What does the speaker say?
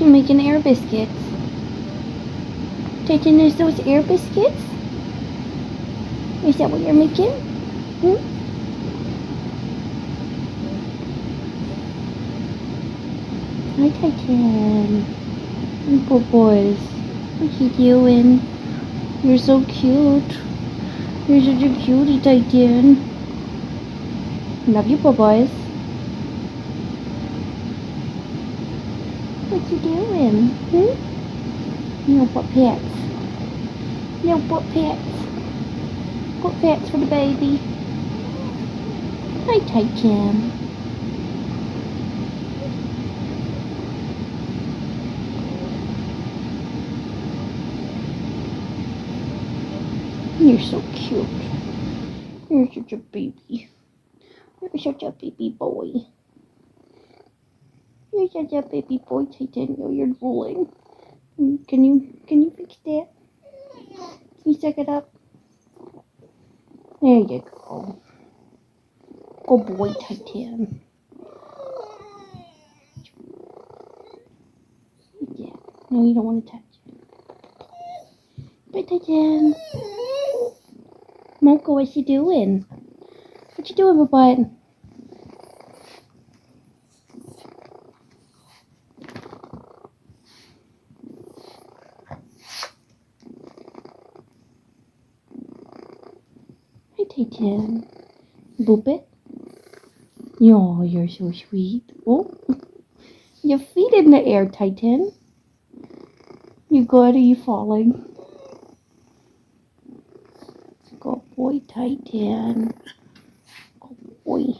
You're making air biscuits. Titan, is those air biscuits? Is that what you're making? Hmm? Hi, Titan. Poor boys. What you doing? You're so cute. You're such a cutie, Titan. Love you, poor boys. What you doing? No butt pats. No butt pats. Butt pats for the baby. Hi, Titan. You're so cute. You're such a baby. You're such a baby boy. You're such a baby boy, Titan. Oh, you're drooling. Can you fix that? Can you suck it up? There you go. Good boy, Titan. Yeah. No, you don't want to touch it. Bye, Titan. Mocha, what's you doing? What you doing, butt? Hi, Titan. Boop it. Oh, you're so sweet. Oh, your feet in the air, Titan. You good? Are you falling? Good boy, Titan. Good boy.